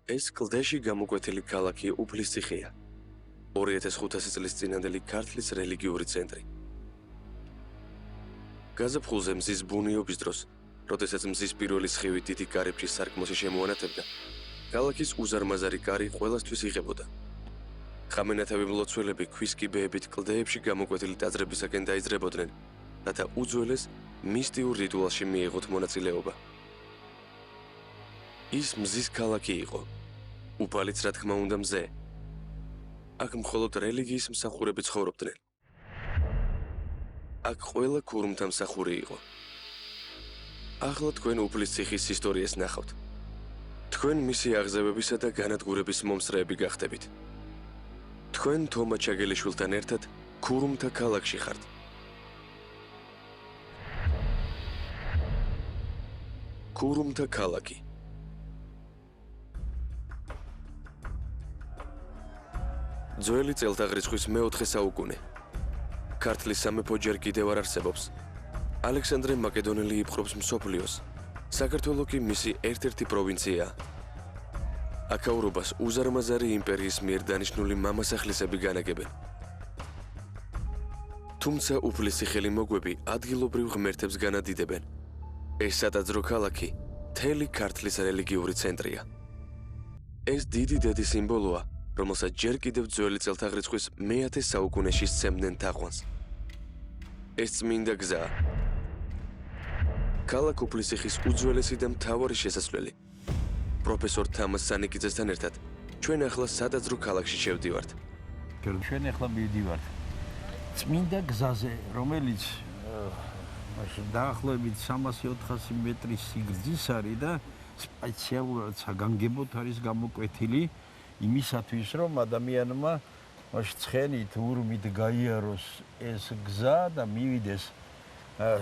ეს კლდეში გამოკვეთილი ქალაქი უფლისციხეა, 2500 წლის წინანდელი ქართლის რელიგიური ცენტრი. გაზაფხულზე მზის ბუნიობის დროს, როდესაც მზის პირველი სხივი დიდი კარიბჭის სარკმელში შემოანათებდა, ქალაქის უზარმაზარი კარი ყველასთვის იღებოდა. ხამენათევი მლოცველები ქვის კიბეებით კლდეებში გამოკვეთილი ტაძრებისაკენ დაიძრებოდნენ, რათა უძველეს მისტიურ რიტუალში მიეღოთ მონაწილეობა. ის მზის ქალაქი იყო, უფალიც რა თქმა უნდა მზე. აქ მხოლოდ რელიგიის მსახურები ცხოვრობდნენ. აქ ყველა ქურუმთა მსახური იყო. ახლა თქვენ უფლისციხის ისტორიას ნახავთ. თქვენ მისი აღზევებისა და განადგურების მომსწრეები გახდებით. თქვენ თომა ჩაგელიშვილთან ერთად ქურუმთა ქალაქში ხართ. ქურუმთა ქალაქი. ძველი წელთაღრიცხვის მეოთხე საუკუნე. ქართლის სამეფო ჯერ კიდევ არ არსებობს. ალექსანდრე მაკედონელი იპყრობს მსოფლიოს. საქართველო კი მისი ერთ-ერთი პროვინციაა. აქაურობას უზარმაზარი იმპერიის მიერ დანიშნული მამასახლისები განაგებენ. თუმცა უფლისციხელი მოგვები ადგილობრივ ღმერთებს განადიდებენ. ეს სადაძრო ქალაქი მთელი ქართლის რელიგიური ცენტრია. ეს დიდი დედი სიმბოლოა, რომელსაც ჯერ კიდევ ძველი წელთაღრიცხვის მე-10 საუკუნეში სცემდნენ თაყვანს. ეს წმინდა გზაა. ქალაქ უფლისციხის უძველესი და მთავარი შესასვლელი. პროფესორ თამაზ სანიკიძესთან ერთად ჩვენ ახლა სადაძრო ქალაქში შევდივართ. ჩვენ ახლა მივდივართ წმინდა გზაზე, რომელიც დაახლოებით 300-400 მეტრის სიგრძის არის და სპეციალურად საგანგებოდ არის გამოკვეთილი იმისათვის, რომ ადამიანმა ცხენით, ურმით გაიაროს ეს გზა და მივიდეს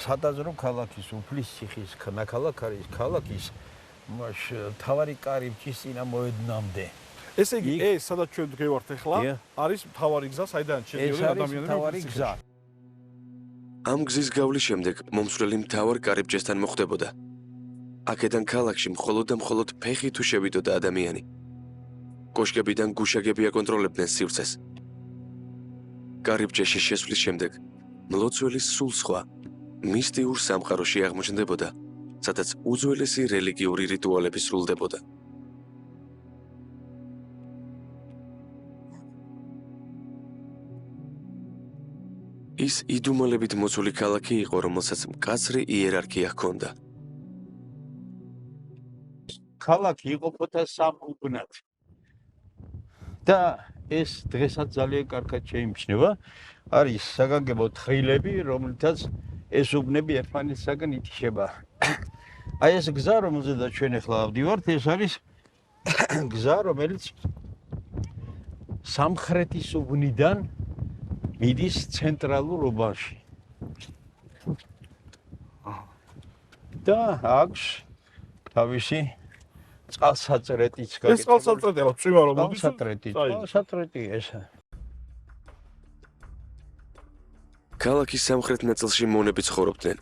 სადაძრო ქალაქის უფლისციხის ნაქალაქ არის ქალაქის მთავარი კარიბჭის წინამოედნამდე. ესე იგი, ეს სადაც ჩვენ ვდგევართ ახლა, არის მთავარი გზა, საიდან შედიოდნენ ადამიანები. მთავარი გზა. ამ გზის გავლის შემდეგ მომსვლელი მთავარ კარიბჭესთან მოხვდებოდა. აქედან ქალაქში მხოლოდ და მხოლოდ ფეხი თუ შევიდოდა ადამიანი. კოშკებიდან გუშაგები აკონტროლებდნენ სივრცეს. კარიბჭეში შესვლის შემდეგ მლოცველის სულ სხვა მისტიურ სამყაროში აღმოჩნდებოდა, სადაც უძველესი რელიგიური რიტუალები სრულდებოდა. ის იდუმალებით მოცული ქალაქი იყო, რომელსაც მკაცრი იერარქია ჰქონდა. ქალაქი იყოფოდა სამ უბნად. და ეს დღესაც ძალიან კარგად შეიმჩნევა. არის საგანგებო თხრილები, რომლითაც ეს უბნები ერთმანეთისაგან ითიშება. აი ეს გზა, რომელზედაც ჩვენ ახლა ავდივართ, ეს არის გზა, რომელიც სამხრეთის უბნიდან მიდის ცენტრალურ უბანში. და აქვს თავისი წყალსაწრეტიც. ეს წყალსაწრეტია, წვიმა რომ მოდის. წყალსაწრეტი ესა. ქალაქის სამხრეთ ნაწილში მონები ცხოვრობდნენ.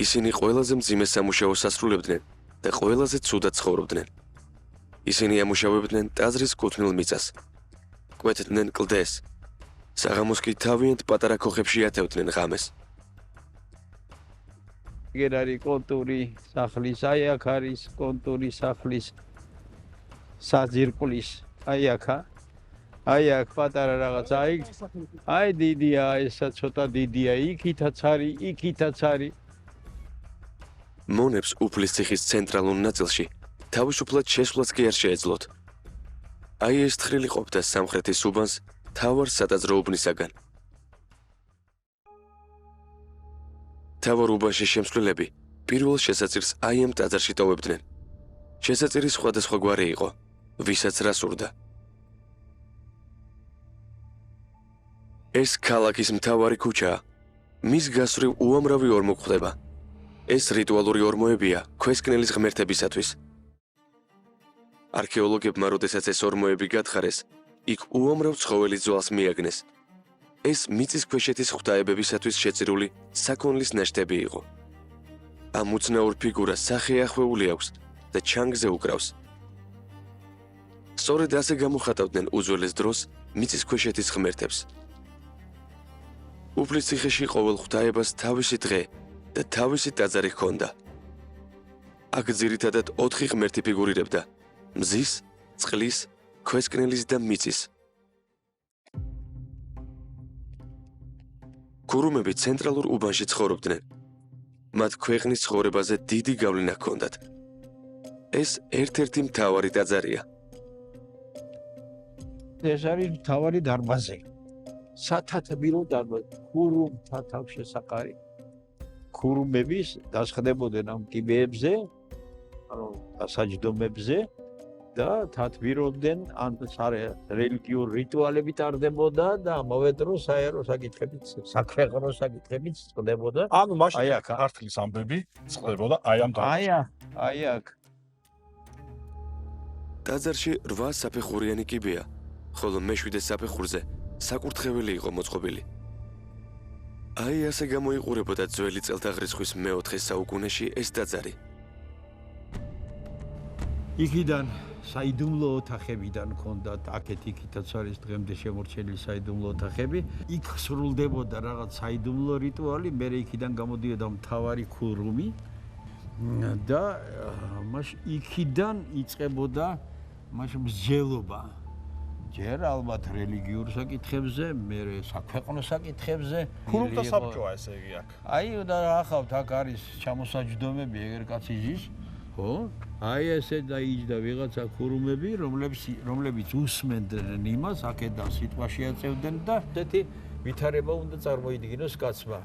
ისინი ყველაზე მძიმე სამუშაოს ასრულებდნენ და ყველაზე ცუდად ცხოვრობდნენ. ისინი ამუშავებდნენ ტაძრის კუთვნილ მიწას. კვეთდნენ კლდეს. საღამოს კი თავიანთ პატარა ქოხებში ათევდნენ ღამეს. ეგ არის კონტური სახლის, აი აქ არის კონტური სახლის საძირკვლის, აი აქა. აი აქ პატარა რაღაც, აი დიდია, ესა ცოტა დიდია, იქითაც არის, იქითაც არის. მონებს უფლისციხის ცენტრალურ ნაწილში თავისუფლად შესვლაც კი არ შეეძლოთ. აი ეს თხრილი ყოფდა სამხრეთის უბანს თავარ სადაძრო უბნისაგან. თავარ უბანში შემსვლელები პირველ შესაწირს აი ამ ტაძარში ტოვებდნენ. შესაწირი სხვადასხვაგვარი იყო, ვისაც რა სურდა. ეს ქალაქის მთავარი ქუჩაა. მის გასწვრივ უამრავი ორმო გვხვდება. ეს რიტუალური ორმოებია ქვესკნელის ღმერთებისათვის. არქეოლოგებმა, როდესაც ეს ორმოები გათხარეს, იქ უამრავ ცხოველის ძვალს მიაგნეს. ეს მიწისქვეშეთის ღვთაებებისათვის შეწირული საქონლის ნაშთები იყო. ამ უცნაურ ფიგურას სახე ახვეული აქვს და ჩანგზე უკრავს. სწორედ ასე გამოხატავდნენ უძველეს დროს მიწისქვეშეთის ღმერთებს. უფლის ციხეში ყოველ ღვთაებას თავისი დღე და თავისი ტაძარი ჰქონდა. აქ ძირითადად 4 ღმერთი ფიგურირებდა: მზის, წყლის, ქვესკნელის და მიწის. ქურუმები ცენტრალურ უბანში ცხოვრობდნენ. მათ ქვეყნის ცხოვრებაზე დიდი გავლენა ჰქონდათ. ეს ერთ-ერთი მთავარი ტაძარია. ეს არის მთავარი დარბაზი. სათათბირო დარბაზი, ქურუმთა თავშესაყარი. ქურუმების დასხდებოდნენ ამ კიბეებზე, ანუ სასაჯდომებზე და თათბირობდნენ ან რელიგიურ რიტუალები ტარდებოდა და ამავე დროს საერო საკითხებიც, საქვეყნო საკითხებიც წყდებოდა. ანუ მაშინ ქართლის ამბები წყდებოდა აი ამ აი აქ. ტაძარში 8 საფეხურიანი კიბეა, ხოლო მე-7 საფეხურზე საკურთხეველი იყო მოწყობილი. აი ასე გამოიყურებოდა ძველი წელთაღრიცხვის მე-4 საუკუნეში ეს ტაძარი. იქიდან საიდუმლო ოთახებიდან ჰქონდათ, აქეთ-იქითაც არის დღემდე შემორჩენილი საიდუმლო ოთახები. იქ სრულდებოდა რაღაც საიდუმლო რიტუალი, მერე იქიდან გამოდიოდა მთავარი ქურუმი და იქიდან იწყებოდა მსჯელობა. ჯერ ალბათ რელიგიურ საკითხებზე, მერე საქვეყნო საკითხებზე. ქურუმთა საბჭოა ესე იგი აქ. აი და ახავთ, აქ არის ჩამოსაჯდომები ეგერ კაცი ჟის. ხო? აი ესე დაიჯდა ვიღაცა ქურუმები, რომლებიც უსმენდნენ იმას, აქედან სიტყვაში აწევდნენ და ესეთი ვითარება უნდა წარმოიდგინოს კაცმა.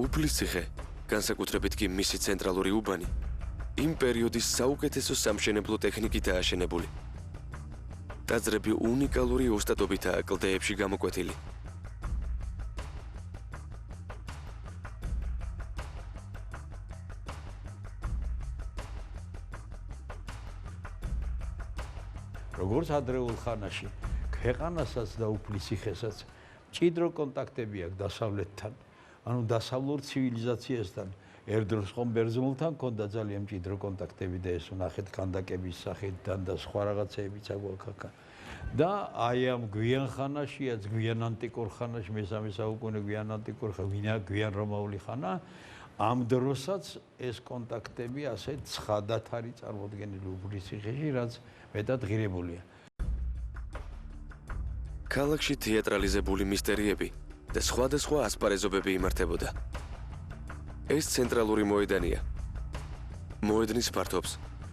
უფლის ციხე, განსაკუთრებით კი მისი ცენტრალური უბანი, იმ პერიოდის საუკეთესო სამშენებლო ტექნიკითაა აშენებული. ტაძრები უნიკალური ოსტატობითაა კლდეებში გამოკვეთილი. როგორც ადრეულ ხანაში, ქვეყანასაც და უფლის ციხესაც მჭიდრო კონტაქტები აქვს დასავლეთთან, ანუ დასავლურ ცივილიზაციასთან. ერთ დროს ხომ ბერძნულთან ჰქონდა ძალიან მჭიდრო კონტაქტები და ეს ვნახეთ ქანდაკების სახელთან და სხვა რაღაცეებიც აგვაქვს. და აი ამ გვიან ხანაშიაც, გვიან ანტიკურ ხანაში, მე-3 საუკუნე გვიან ანტიკურ ხანა, გვიან რომაული ხანა, ამ დროსაც ეს კონტაქტები ასე ცხადად არის წარმოდგენილი უფლის ციხეში, რაც მეტად ღირებულია. ქალაქში თეატრალიზებული მისტერიები და სხვადასხვა ასპარეზობები იმართებოდა. ეს ცენტრალური მოედანია. მოედნის ფართობს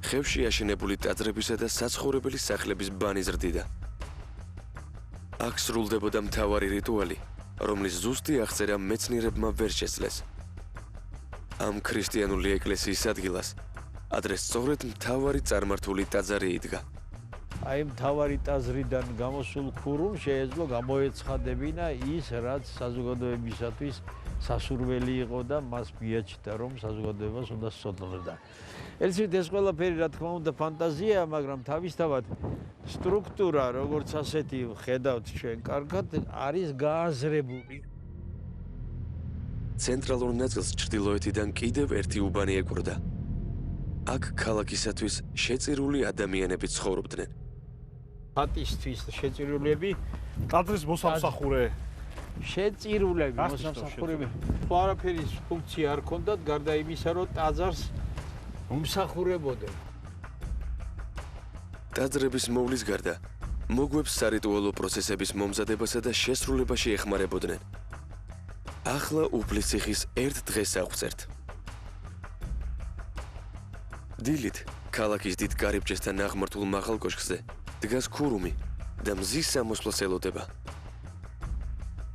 ხევში აშენებული ტაძრებისა და საცხოვრებელი სახლების ბანი ზრდიდა. აქ სრულდებოდა მთავარი რიტუალი, რომლის ზუსტი აღწერა მეცნიერებმა ვერ შესძლეს. ამ ქრისტიანული ეკლესიის ადგილას ადრე სწორედ მთავარი წარმართული ტაძარი იდგა. აი მთავარი ტაძრიდან გამოსულ ქურუმს შეეძლო გამოეცხადებინა ის, რაც საზოგადოებისათვის სასურველი იყო და მას მიაჩნდა, რომ საზოგადოებას უნდა სწოდლოდა. ერთით ეს ყველაფერი რა თქმა უნდა ფანტაზია, მაგრამ თავისთავად სტრუქტურა, როგორც ასეთი ხედავთ ჩვენ კარგად, არის გააზრებული. ცენტრალურ ნაწილს ჩრდილოეთიდან კიდევ ერთი უბანი ეკვროდა. აქ ქალაქისათვის შეწირული ადამიანები ცხოვრობდნენ. ხატისთვის შეწირულები, ტაძრის მოსამსახურე. შეწირულები, მოსამსახურები. არაფერის ფუნქცია არ ჰქონდათ, გარდა იმისა, რომ ტაძარს უმსახურებოდნენ. ტაძრების მოვლის გარდა, მოგვებს სარიტუალო პროცესების მომზადებასა და შესრულებაში ეხმარებოდნენ. ახლა უფლის ციხის ერთ დღეს აღვწერთ. დილით, ქალაქის დიდ კარიბჭესთან აღმართულ მაღალ კოშკზე დგას ქურუმი და მზის სამოსვლას ელოდება.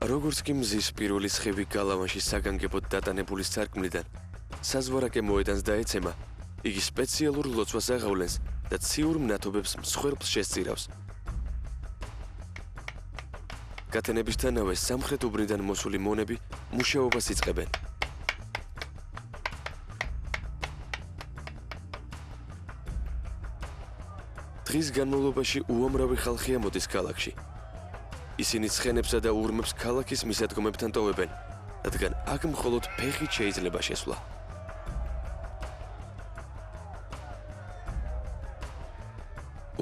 როგორც კი მზის პირველი სხივი გალავანში საგანგებოდ დატანებული სარკმლიდან საზვარაკე მოედანს დაეცემა, იგი სპეციალურ ლოცვას აღავლენს და ციურ მნათობებს მსხვერპლს შესწირავს. გათენებისთანავე სამხრეთ უბნიდან მოსული მონები მუშაობას იწყებენ. დღის განმავლობაში უამრავი ხალხი ამოდის ქალაქში. ისინი ცხენებსა და ურმებს ქალაქის მისადგომებთან ტოვებენ, რადგან აქ მხოლოდ ფეხით შეიძლება შესვლა.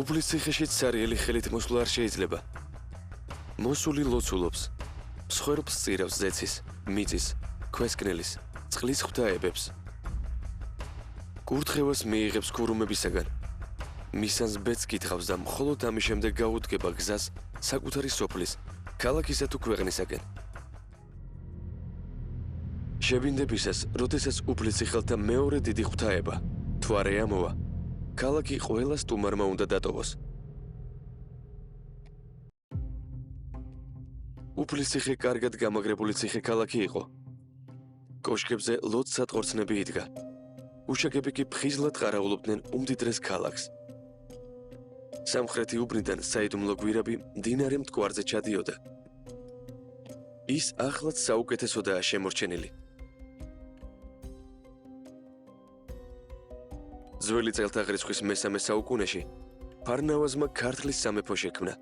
უფლის ციხეში ცარიელი ხელით მოსვლა არ შეიძლება. მოსული ლოცულობს, მსხვერპლს წირავს ზეცის, მიწის, ქვესკნელის, წყლის ღვთაებებს. კურთხევას მიიღებს ქურუმებისაგან. მისანს ბედს კითხავს და მხოლოდ ამის შემდეგ გაუდგება გზას საკუთარი სოფლის, ქალაქისა თუ ქვეყნისაკენ. შებინდებისას, როდესაც უფლის ციხელთა მეორე დიდი ღვთაება, თვარე ამოვა, ქალაქი ყველა სტუმარმა უნდა დატოვოს. უფლის ციხე კარგად გამაგრებული ციხე ქალაქი იყო. კოშკებზე ლოცსატყორცნები იდგა. უშაკები კი ფხიზლად ყარაულობდნენ უმდიდრეს ქალაქს. სამხრეთი უბნიდან საიდუმლო გვირაბი მდინარე მტკვარზე ჩადიოდა. ის ახლაც საუკეთესოდაა შემორჩენილი. ძველი წელთაღრიცხვის მესამე საუკუნეში ფარნავაზმა ქართლის სამეფო შექმნა.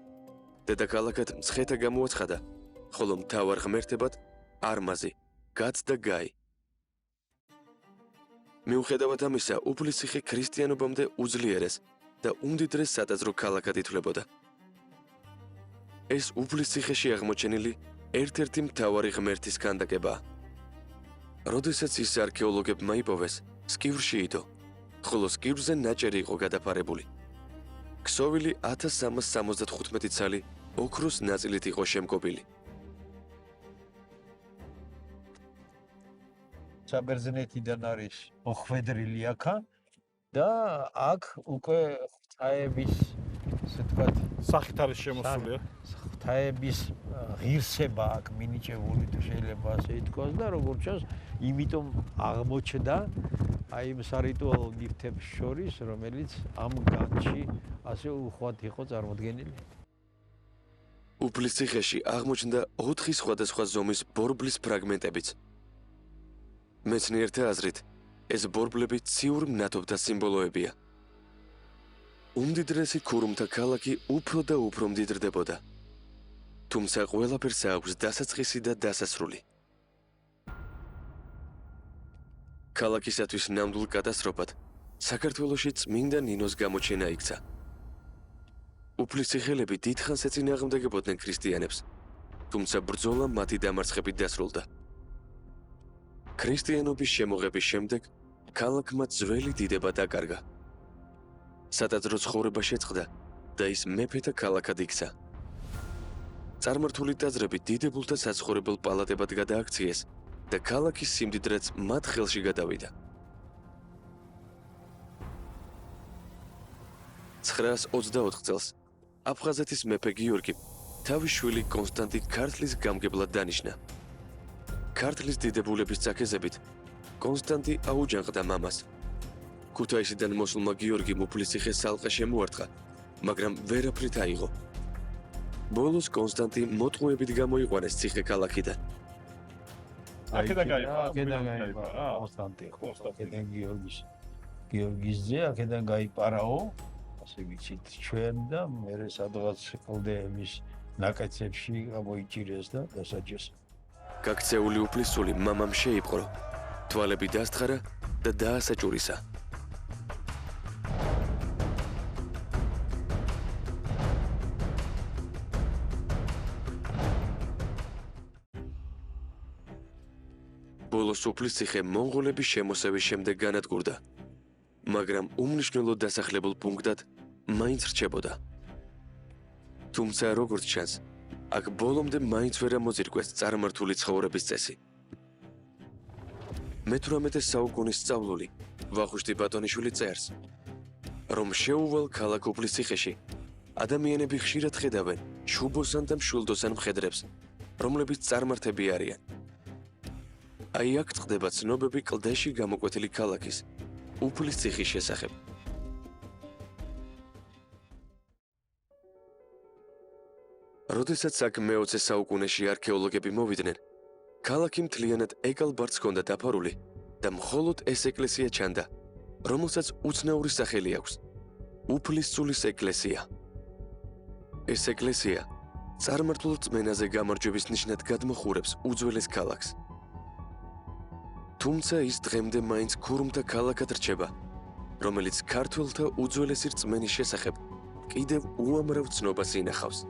დედაქალაქად მცხეთა გამოაცხადა, ხოლო მთავარ ღმერთებად არმაზი, გაც და გაი. მიუხედავად ამისა, უფლის ციხე ქრისტიანობამდე უძლიერეს და უმდიდრეს სადაზრო ქალაქად ითვლებოდა. ეს უფლის ციხეში აღმოჩენილი ერთ-ერთი მთავარი ღმერთის ქანდაკებაა. როდესაც ის არქეოლოგებმა იპოვეს, სკივრში იდო, ხოლო სკივრზე ნაჭერი იყო გადაფარებული. ქსოვილი 1375 ცალი ოქროს ნაწილით იყო შემკობილი. საბერძნეთიდან არის ოხვედრილი აქა და აქ უკვე ღვთაების, ასე ვთქვათ, სახით არის შემოსული. ღვთაების ღირსება აქ მინიჭებული თუ შეიძლება ასე ითქვას და როგორც ჩანს, იმიტომ აღმოჩნდა აი იმ სარიტუალო ნივთებს შორის, რომელიც ამ განში ასე უხვად იყო წარმოდგენილი. უფლის ციხეში აღმოჩნდა 4 სხვადასხვა ზომის ბორბლის ფრაგმენტებიც. მეცნიერთა აზრით, ეს ბორბლები ციურ მნათობდა სიმბოლოებია. უმდიდრესი ქურუმთა ქალაქი უფრო და უფრო მდიდრდებოდა. თუმცა ყველაფერს აქვს დასაწყისი და დასასრული. ქალაქისათვის ნამდვილ კატასტროფად საქართველოში წმინდა ნინოს გამოჩენა იქცა. უფლის ციხელები დიდხანს ეწინააღმდეგებოდნენ ქრისტიანებს, თუმცა ბრძოლა მათი დამარცხებით დასრულდა. ქრისტიანობის შემოღების შემდეგ ქალაქმა ძველი დიდება დაკარგა. სადაზრო ცხოვრება შეწყდა და ის მეფეთა ქალაქად იქცა. წარმართული ტაძრები დიდებულთა საცხოვრებელ პალატებად გადააქციეს და ქალაქის სიმდიდრეც მათ ხელში გადავიდა. 924 წელს აფხაზეთის მეფე გიორგი თავის შვილი კონსტანტი ქართლის გამგებლად დანიშნა. ქართლის დიდებულების წაქეზებით კონსტანტი აუჯანყდა მამას. ქუთაისიდან მოსულმა გიორგიმ უფლის ციხეს სალყე შემოარტყა, მაგრამ ვერაფრით აიღო. ბოლოს კონსტანტი მოტყუებით გამოიყვანეს ციხე ქალაქიდან. აქედან გაიყარა. კონსტანტი ხო, აქედან გიორგის ძე, აქედან გაიპარაო, ასე ვიცით ჩვენ და მერე სადღაც კლდეების ნაკეცებში გამოიჭირეს და დასაჯეს. გაქცეული უფლის სული მამამ შეიპყრო, თვალები დასთხარა და დაასაჭურისა. ბოლოს უფლის ციხე მონღოლების შემოსევის შემდეგ განადგურდა, მაგრამ უმნიშვნელო დასახლებულ პუნქტად მაინც რჩებოდა. თუმცა როგორც ჩანს, აქ ბოლომდე მაინც ვერ ამოძირკვეს წარმართული ცხოვრების წესი. მე-18 საუკუნის სწავლული ვახუშტი ბატონიშვილი წერს, რომ შეუვალ ქალაქ უფლის ციხეში ადამიანები ხშირად ხედავენ შუბოსან და მშვილდოსან მხედრებს, რომლებიც წარმართები არიან. აი აქ წყდება ცნობები კლდეში გამოკვეთილი ქალაქის უფლის ციხის შესახებ. როდესაც აქ მე-20 საუკუნეში არქეოლოგები მოვიდნენ, ქალაქი მთლიანად ეკალბარდს ჰქონდა დაფარული და მხოლოდ ეს ეკლესია ჩანდა, რომელსაც უცნაური სახელი აქვს უფლის სულის ეკლესია. ეს ეკლესია წარმართულ რწმენაზე გამარჯვების ნიშნად გადმოხურებს უძველეს ქალაქს. თუმცა ის დღემდე მაინც ქურუმთა ქალაქად რჩება, რომელიც ქართველთა უძველესი რწმენის შესახებ კიდევ უამრავ ცნობას ინახავს.